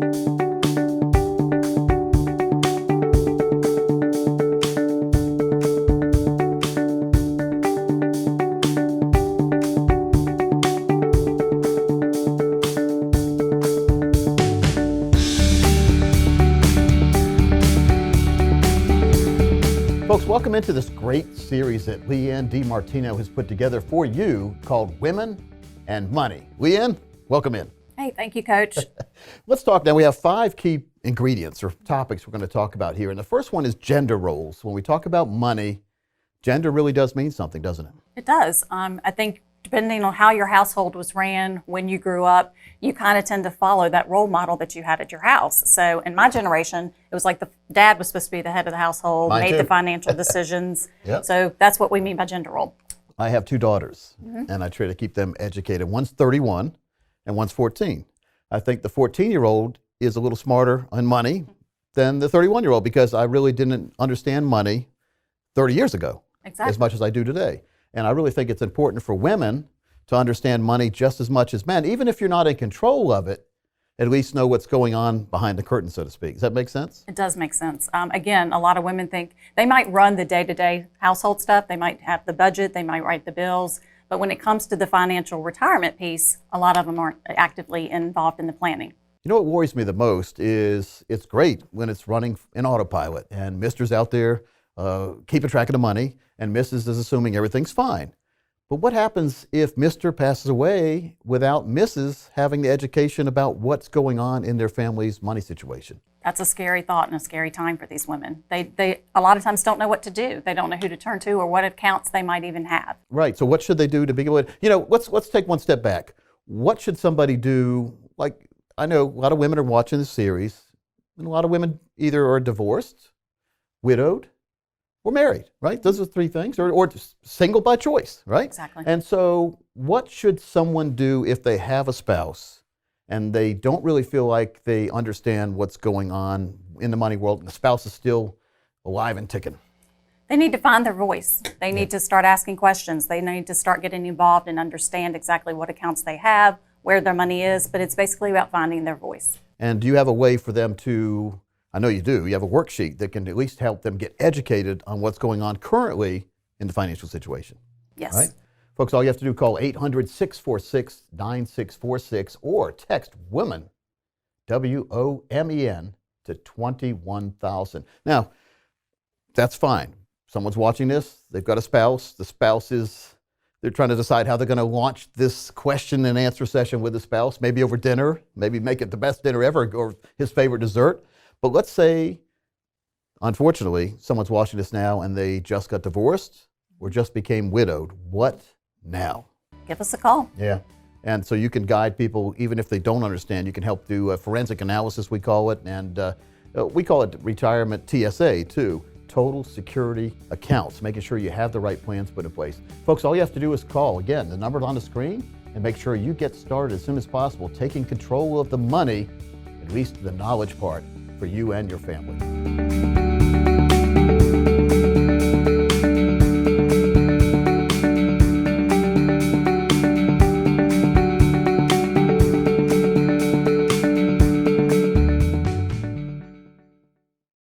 Folks, welcome into this great series that LeeAnn DiMartino has put together for you called Women and Money. LeeAnn, welcome in. Hey, thank you, Coach. Let's talk now. We have 5 key ingredients or topics we're going to talk about here. And the first one is gender roles. When we talk about money, gender really does mean something, doesn't it? It does. I think depending on how your household was ran when you grew up, you kind of tend to follow that role model that you had at your house. So in my generation, it was like the dad was supposed to be the head of the household, Mine made too. the financial decisions. Yep. So that's what we mean by gender role. I have 2 daughters, and I try to keep them educated. One's 31 and one's 14. I think the 14-year-old is a little smarter on money than the 31-year-old because I really didn't understand money 30 years ago as much as I do today. And I really think it's important for women to understand money just as much as men. Even if you're not in control of it, at least know what's going on behind the curtain, so to speak. Does that make sense? It does make sense. Again, a lot of women think they might run the day-to-day household stuff. They might have the budget. They might write the bills. But when it comes to the financial retirement piece, a lot of them aren't actively involved in the planning. You know what worries me the most is it's great when it's running in autopilot and Mr's out there keeping track of the money and Mrs. is assuming everything's fine. But what happens if Mr. passes away without Mrs. having the education about what's going on in their family's money situation? That's a scary thought and a scary time for these women. They a lot of times don't know what to do. They don't know who to turn to or what accounts they might even have. Right. So what should they do to begin with? You know, let's take one step back. What should somebody do? Like, I know a lot of women are watching this series, and a lot of women either are divorced, widowed, or married, right? Those are 3 things, or just single by choice, right? Exactly. And so what should someone do if they have a spouse and they don't really feel like they understand what's going on in the money world and the spouse is still alive and ticking? They need to find their voice. They need to start asking questions. They need to start getting involved and understand exactly what accounts they have, where their money is, but it's basically about finding their voice. And do you have a way for them to, I know you do, you have a worksheet that can at least help them get educated on what's going on currently in the financial situation? Yes. Right? Folks, all you have to do, call 800-646-9646 or text WOMEN, WOMEN, to 21,000. Now, that's fine. Someone's watching this, they've got a spouse, the spouse is, they're trying to decide how they're going to launch this question and answer session with the spouse, maybe over dinner, maybe make it the best dinner ever or his favorite dessert. But let's say, unfortunately, someone's watching this now and they just got divorced or just became widowed. What now? Give us a call. Yeah. And so you can guide people, even if they don't understand. You can help do forensic analysis, we call it. And we call it retirement TSA, too. Total Security Accounts, making sure you have the right plans put in place. Folks, all you have to do is call. Again, the number's on the screen, and make sure you get started as soon as possible, taking control of the money, at least the knowledge part, for you and your family.